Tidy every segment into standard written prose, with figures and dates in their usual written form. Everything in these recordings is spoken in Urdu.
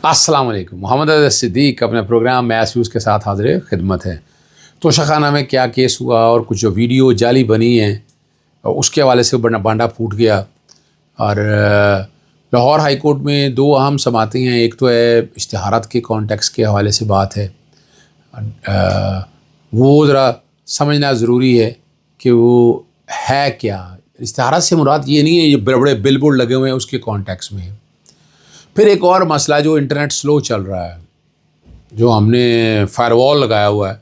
السلام علیکم. محمد عزیز صدیق اپنے پروگرام میس ویوز کے ساتھ حاضر خدمت ہے. توشہ خانہ میں کیا کیس ہوا اور کچھ جو ویڈیو جعلی بنی ہیں اس کے حوالے سے بانڈا پھوٹ گیا. اور لاہور ہائی کورٹ میں دو اہم سماعتیں ہیں. ایک تو ہے اشتہارات کے کانٹیکس کے حوالے سے بات ہے. وہ ذرا سمجھنا ضروری ہے کہ وہ ہے کیا. اشتہارات سے مراد یہ نہیں ہے یہ بڑے بڑے بل بورڈ لگے ہوئے ہیں اس کے کانٹیکس میں. پھر ایک اور مسئلہ جو انٹرنیٹ سلو چل رہا ہے، جو ہم نے فائر وال لگایا ہوا ہے،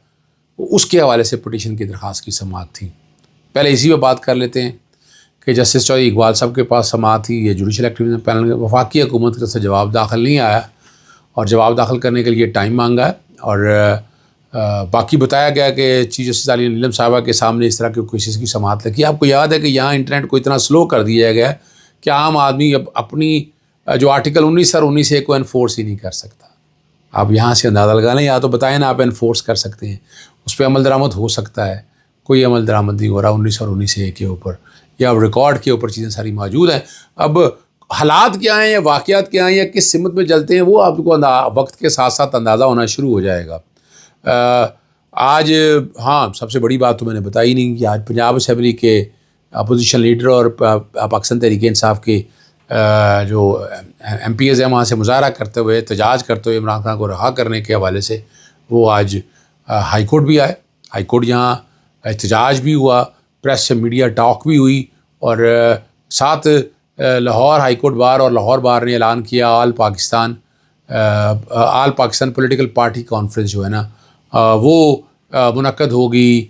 اس کے حوالے سے پٹیشن کی درخواست کی سماعت تھی. پہلے اسی پہ بات کر لیتے ہیں کہ جسٹس چودھری اقبال صاحب کے پاس سماعت تھی. یہ جوڈیشل ایکٹیویزم پینل وفاقی حکومت کی طرف سے جواب داخل نہیں آیا اور جواب داخل کرنے کے لیے ٹائم مانگا ہے. اور باقی بتایا گیا کہ چیف جسٹس علی نیلم صاحبہ کے سامنے اس طرح کی کوشش کی سماعت لگی. آپ کو یاد ہے کہ یہاں انٹرنیٹ کو اتنا سلو کر دیا گیا ہے کہ عام آدمی اب اپنی جو آرٹیکل 19 اور 19A کو انفورس ہی نہیں کر سکتا. آپ یہاں سے اندازہ لگا لیں، یا تو بتائیں نا آپ انفورس کر سکتے ہیں، اس پہ عمل درآمد ہو سکتا ہے. کوئی عمل درآمد نہیں ہو رہا 19 اور 19A کے اوپر، یا ریکارڈ کے اوپر چیزیں ساری موجود ہیں. اب حالات کیا ہیں یا واقعات کیا ہیں یا کس سمت میں چلتے ہیں وہ آپ کو وقت کے ساتھ ساتھ اندازہ ہونا شروع ہو جائے گا. آج سب سے بڑی بات تو میں نے بتائی نہیں کہ آج پنجاب اسمبلی کے اپوزیشن لیڈر اور پاکستان تحریک انصاف کے جو MPs ہیں وہاں سے مظاہرہ کرتے ہوئے، احتجاج کرتے ہوئے عمران خان کو رہا کرنے کے حوالے سے وہ آج ہائی کورٹ بھی آئے. ہائی کورٹ یہاں احتجاج بھی ہوا، پریس سے میڈیا ٹاک بھی ہوئی، اور ساتھ لاہور ہائی کورٹ بار اور لاہور بار نے اعلان کیا آل پاکستان پولیٹیکل پارٹی کانفرنس جو ہے نا وہ منعقد ہوگی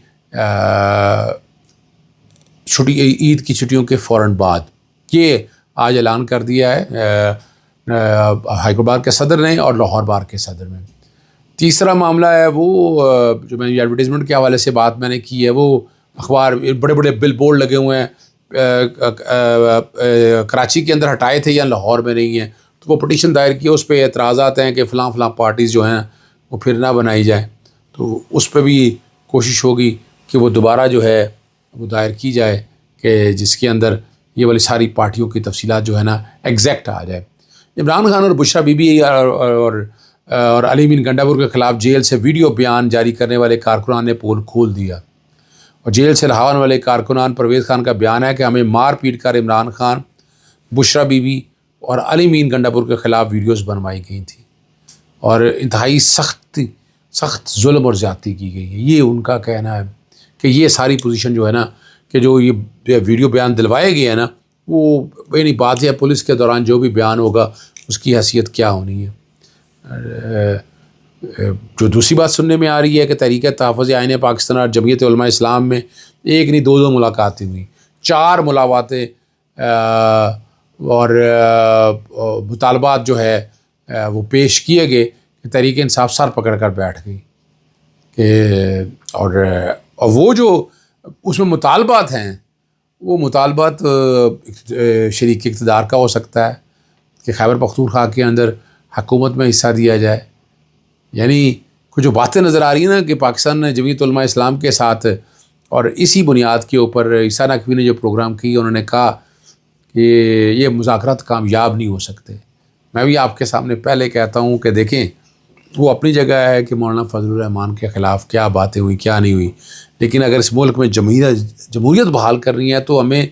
عید کی چھٹیوں کے فوراً بعد. یہ آج اعلان کر دیا ہے ہائی کورٹ بار کے صدر نے اور لاہور بار کے صدر نے. تیسرا معاملہ ہے وہ جو میں ایڈورٹیزمنٹ کے حوالے سے بات میں نے کی ہے، وہ اخبار بڑے بڑے بل بورڈ لگے ہوئے ہیں کراچی کے اندر ہٹائے تھے یا لاہور میں نہیں ہیں، تو وہ پٹیشن دائر کی، اس پہ اعتراضات ہیں کہ فلاں پارٹیز جو ہیں وہ پھر نہ بنائی جائیں. تو اس پہ بھی کوشش ہوگی کہ وہ دوبارہ جو ہے وہ دائر کی جائے کہ جس کے اندر یہ والی ساری پارٹیوں کی تفصیلات جو ہے نا ایگزیکٹ آ جائے. عمران خان اور بشرا بی بی اور علی امین گنڈاپور کے خلاف جیل سے ویڈیو بیان جاری کرنے والے کارکنان نے پول کھول دیا، اور جیل سے رہا ہونے والے کارکنان پرویز خان کا بیان ہے کہ ہمیں مار پیٹ کر عمران خان، بشرا بی بی اور علی امین گنڈاپور کے خلاف ویڈیوز بنوائی گئی تھیں اور انتہائی سخت ظلم اور زیادتی کی گئی ہے. یہ ان کا کہنا ہے کہ یہ ساری پوزیشن جو ہے نا کہ جو یہ ویڈیو بیان دلوائے گئے ہیں نا وہ یعنی بات ہے پولیس کے دوران جو بھی بیان ہوگا اس کی حیثیت کیا ہونی ہے. جو دوسری بات سننے میں آ رہی ہے کہ تحریک تحفظ آئین پاکستان اور جمعیت علماء اسلام میں ایک نہیں دو ملاقاتیں ہوئیں، 4 ملاقاتیں اور مطالبات جو ہے وہ پیش کیے گئے کہ تحریک انصاف سر پکڑ کر بیٹھ گئی کہ اور وہ جو اس میں مطالبات ہیں وہ مطالبات شریک اقتدار کا ہو سکتا ہے کہ خیبر پختونخوا کے اندر حکومت میں حصہ دیا جائے. یعنی کچھ جو باتیں نظر آ رہی ہیں نا کہ پاکستان نے جمعیت علماء اسلام کے ساتھ اور اسی بنیاد کے اوپر عیسیٰ نقوی نے جو پروگرام کی انہوں نے کہا کہ یہ مذاکرات کامیاب نہیں ہو سکتے. میں بھی آپ کے سامنے پہلے کہتا ہوں کہ دیکھیں وہ اپنی جگہ ہے کہ مولانا فضل الرحمان کے خلاف کیا باتیں ہوئی کیا نہیں ہوئی، لیکن اگر اس ملک میں جمہوریت بحال کرنی ہے تو ہمیں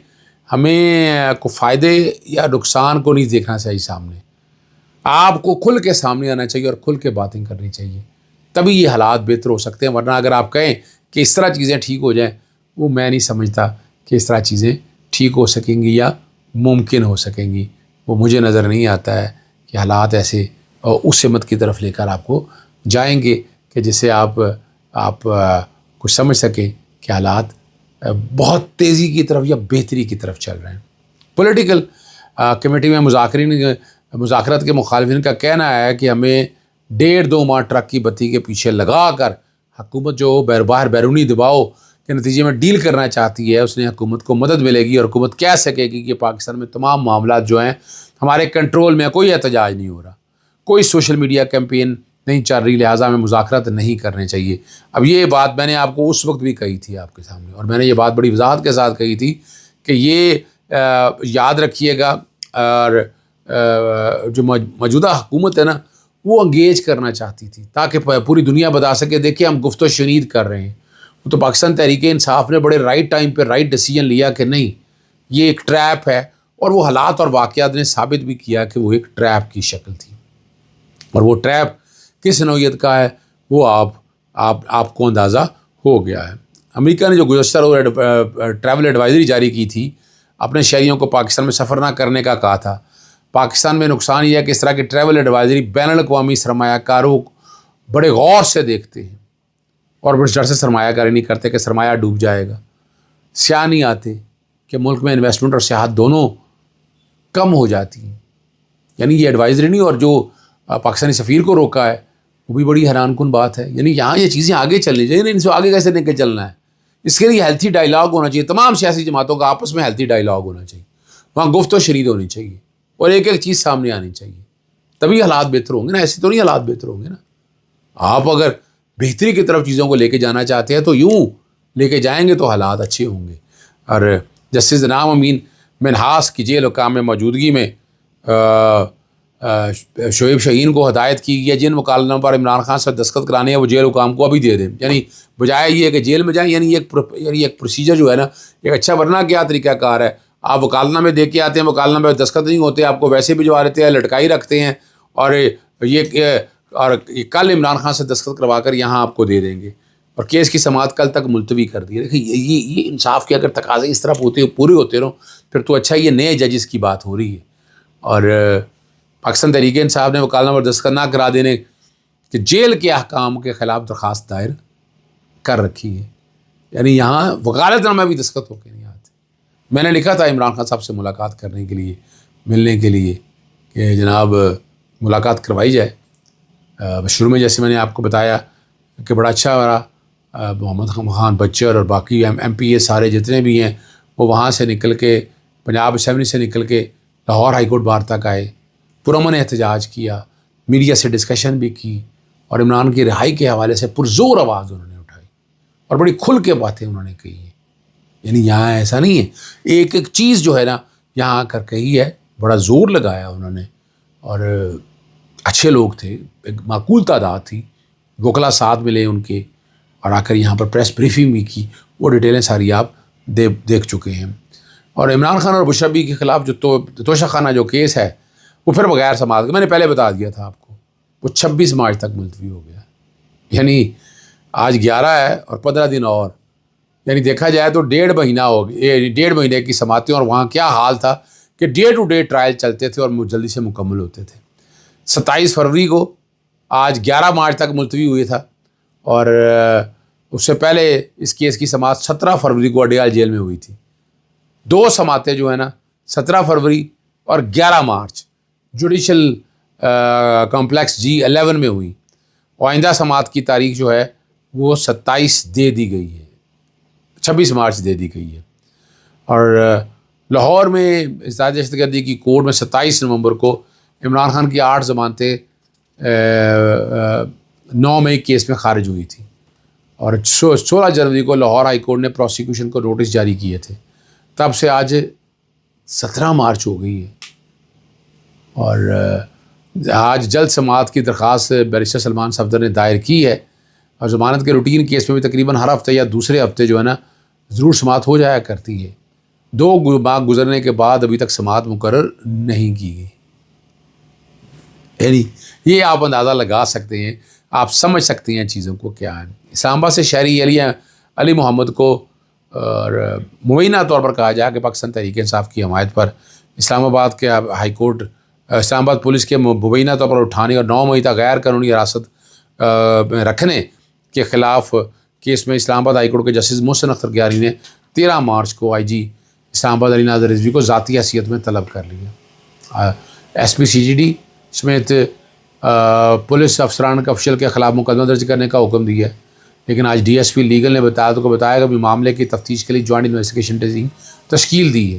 کو فائدے یا نقصان کو نہیں دیکھنا چاہیے. سامنے آپ کو کھل کے سامنے آنا چاہیے اور کھل کے باتیں کرنی چاہیے، تبھی یہ حالات بہتر ہو سکتے ہیں. ورنہ اگر آپ کہیں کہ اس طرح چیزیں ٹھیک ہو جائیں، وہ میں نہیں سمجھتا کہ اس طرح چیزیں ٹھیک ہو سکیں گی یا ممکن ہو سکیں گی. وہ مجھے نظر نہیں آتا ہے کہ حالات ایسے اس سمت کی طرف لے کر آپ کو جائیں گے کہ جس سے آپ کچھ سمجھ سکیں کہ حالات بہت تیزی کی طرف یا بہتری کی طرف چل رہے ہیں. پولیٹیکل کمیٹی میں مذاکرات کے مخالفین کا کہنا ہے کہ ہمیں 1.5-2 ماہ ٹرک کی بتی کے پیچھے لگا کر حکومت جو باہر بیرونی دباؤ کے نتیجے میں ڈیل کرنا چاہتی ہے اس نے حکومت کو مدد ملے گی اور حکومت کہہ سکے گی کہ پاکستان میں تمام معاملات جو ہیں ہمارے کنٹرول میں، کوئی احتجاج نہیں ہو رہا، کوئی سوشل میڈیا کیمپین نہیں چل رہی، لہٰذا ہمیں مذاکرات نہیں کرنے چاہیے. اب یہ بات میں نے آپ کو اس وقت بھی کہی تھی آپ کے سامنے، اور میں نے یہ بات بڑی وضاحت کے ساتھ کہی تھی کہ یہ یاد رکھیے گا. اور جو موجودہ حکومت ہے نا وہ انگیج کرنا چاہتی تھی تاکہ پوری دنیا بتا سکے دیکھیں ہم گفت و شنید کر رہے ہیں. تو پاکستان تحریک انصاف نے بڑے رائٹ ٹائم پہ رائٹ ڈیسیجن لیا کہ نہیں یہ ایک ٹریپ ہے, اور وہ حالات اور واقعات نے ثابت بھی کیا کہ وہ ایک ٹریپ کی شکل تھی. اور وہ ٹریپ کس نوعیت کا ہے وہ آپ کو اندازہ ہو گیا ہے. امریکہ نے جو گزشتہ روز ٹریول ایڈوائزری جاری کی تھی, اپنے شہریوں کو پاکستان میں سفر نہ کرنے کا کہا تھا. پاکستان میں نقصان یہ ہے کہ اس طرح کی ٹریول ایڈوائزری بین الاقوامی سرمایہ کاروں بڑے غور سے دیکھتے ہیں اور بڑے ڈر سے سرمایہ کاری نہیں کرتے کہ سرمایہ ڈوب جائے گا. سیاح نہیں آتے کہ ملک میں انویسٹمنٹ اور سیاحت دونوں کم ہو جاتی ہیں. یعنی یہ ایڈوائزری نہیں, اور جو پاکستانی سفیر کو روکا ہے وہ بھی بڑی حیران کن بات ہے. یعنی یہاں یہ چیزیں آگے چلنی چاہیے, ان سے آگے کیسے لے کے چلنا ہے. اس کے لیے ہیلتھی ڈائیلاگ ہونا چاہیے, تمام سیاسی جماعتوں کا آپس میں ہیلتھی ڈائیلاگ ہونا چاہیے, وہاں گفت و شنید ہونی چاہیے اور ایک ایک چیز سامنے آنی چاہیے, تبھی حالات بہتر ہوں گے نا. ایسے تو نہیں حالات بہتر ہوں گے نا. آپ اگر بہتری کی طرف چیزوں کو لے کے جانا چاہتے ہیں تو یوں لے کے جائیں گے تو حالات اچھے ہوں گے. اور جسٹس انعام امین منہاس کی جیل حکام میں موجودگی میں شعیب شاہین کو ہدایت کی گئی ہے جن مکالموں پر عمران خان سے دستخط کرانے ہیں وہ جیل حکام کو ابھی دے دیں. یعنی بجائے یہ کہ جیل میں جائیں, یعنی ایک پروسیجر جو ہے نا ایک اچھا, ورنہ کیا طریقہ کار ہے, آپ وکالت نامے دے کے آتے ہیں, وکالت نامے دستخط نہیں ہوتے, آپ کو ویسے بھجوا دیتے ہیں, لٹکائی رکھتے ہیں, اور یہ کل عمران خان سے دستخط کروا کر یہاں آپ کو دے دیں گے, اور کیس کی سماعت کل تک ملتوی کر دی ہے. دیکھیں یہ انصاف کے اگر تقاضے اس طرح پورے ہوتے رہو پھر تو اچھا یہ نئے ججز کی بات ہو رہی ہے. اور پاکستان تحریک انصاف نے وکالت نامے پر دستخط نہ کرا دینے کہ جیل کے احکام کے خلاف درخواست دائر کر رکھی ہے. یعنی یہاں وکالت نامہ بھی دستخط ہو کے نہیں آتے. میں نے لکھا تھا عمران خان صاحب سے ملاقات کرنے کے لیے, ملنے کے لیے, کہ جناب ملاقات کروائی جائے. شروع میں جیسے میں نے آپ کو بتایا کہ بڑا اچھا رہا, محمد خان بچر اور باقی ایم پی اے سارے جتنے بھی ہیں وہ وہاں سے نکل کے پنجاب اسمبلی سے نکل کے لاہور ہائی کورٹ بار تک آئے, پرامن احتجاج کیا, میڈیا سے ڈسکشن بھی کی, اور عمران کی رہائی کے حوالے سے پرزور آواز انہوں نے اٹھائی اور بڑی کھل کے باتیں انہوں نے کہی ہیں. یعنی یہاں ایسا نہیں ہے, ایک ایک چیز جو ہے نا یہاں آ کر کہی ہے, بڑا زور لگایا انہوں نے, اور اچھے لوگ تھے, ایک معقول تعداد تھی, وکلا ساتھ ملے ان کے, اور آ کر یہاں پر پریس بریفنگ بھی کی. وہ ڈیٹیلیں ساری آپ دیکھ چکے ہیں. اور عمران خان اور بشرا بی کے خلاف جو توشہ خانہ جو کیس ہے وہ پھر بغیر سماعت, میں نے پہلے بتا دیا تھا آپ کو, وہ 26 مارچ تک ملتوی ہو گیا. یعنی آج 11 ہے اور 15 دن اور, یعنی دیکھا جائے تو 1.5 مہینہ ہو گیا, 1.5 مہینے کی سماعتیں, اور وہاں کیا حال تھا کہ ڈے ٹو ڈے ٹرائل چلتے تھے اور جلدی سے مکمل ہوتے تھے. 27 فروری کو, آج 11 مارچ تک ملتوی ہوئی تھا, اور اس سے پہلے اس کیس کی سماعت 17 فروری کو اڈیال جیل میں ہوئی تھی. 2 سماعتیں جو ہے نا 17 فروری اور 11 مارچ جوڈیشل کمپلیکس G11 میں ہوئی. آئندہ سماعت کی تاریخ جو ہے وہ 27 دے دی گئی ہے, 26 مارچ دے دی گئی ہے. اور لاہور میں احتجاجی دہشت گردی کی کورٹ میں 27 نومبر کو عمران خان کی 8 ضمانتیں 9 مئی کیس میں خارج ہوئی تھی, اور 16 جنوری کو لاہور ہائی کورٹ نے پروسیکیوشن کو نوٹس جاری کیے تھے. تب سے آج 17 مارچ ہو گئی ہے, اور آج جلد سماعت کی درخواست بیرسٹر سلمان صفدر نے دائر کی ہے. اور ضمانت کے روٹین کیس میں بھی تقریباً ہر ہفتے یا دوسرے ہفتے جو ہے نا ضرور سماعت ہو جایا کرتی ہے. 2 ماہ گزرنے کے بعد ابھی تک سماعت مقرر نہیں کی گئی. یعنی یہ آپ اندازہ لگا سکتے ہیں, آپ سمجھ سکتے ہیں چیزوں کو کیا ہے. اسلام آباد سے شہری علی محمد کو اور مبینہ طور پر کہا جائے کہ پاکستان تحریک انصاف کی حمایت پر اسلام آباد کے ہائی کورٹ, اسلام آباد پولیس کے مبینہ طور پر اٹھانے اور 9 مئی تک غیر قانونی حراست میں رکھنے کے خلاف کیس میں اسلام آباد ہائی کورٹ کے جسٹس محسن اختر گیاری نے 13 مارچ کو آئی جی اسلام آباد علی ناظر رضوی کو ذاتی حیثیت میں طلب کر لیا. ایس پی CGD سمیت پولیس افسران کا افشل کے خلاف مقدمہ درج کرنے کا حکم دیا ہے, لیکن آج DSP لیگل نے بتایا کہ معاملے کی تفتیش کے لیے جوائنٹ انویسٹیگیشن ٹیم تشکیل دی ہے.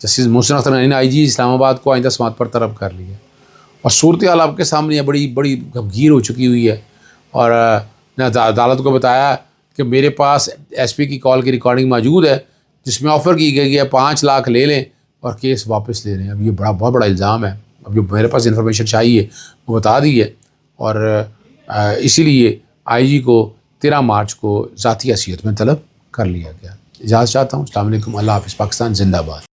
جسٹس محسن اختر نے IG اسلام آباد کو آئندہ سماعت پر طلب کر لیا. اور صورتحال آپ کے سامنے بڑی گھمگیر ہو چکی ہوئی ہے, اور نے عدالت کو بتایا کہ میرے پاس SP کی کال کی ریکارڈنگ موجود ہے جس میں آفر کی گئی ہے 5 لاکھ لے لیں اور کیس واپس لے لیں. اب یہ بہت بڑا الزام ہے. اب جو میرے پاس انفارمیشن چاہیے وہ بتا دی ہے, اور اسی لیے آئی جی کو 13 مارچ کو ذاتی حیثیت میں طلب کر لیا گیا. اجازت چاہتا ہوں. السلام علیکم. اللہ حافظ. پاکستان زندہ باد.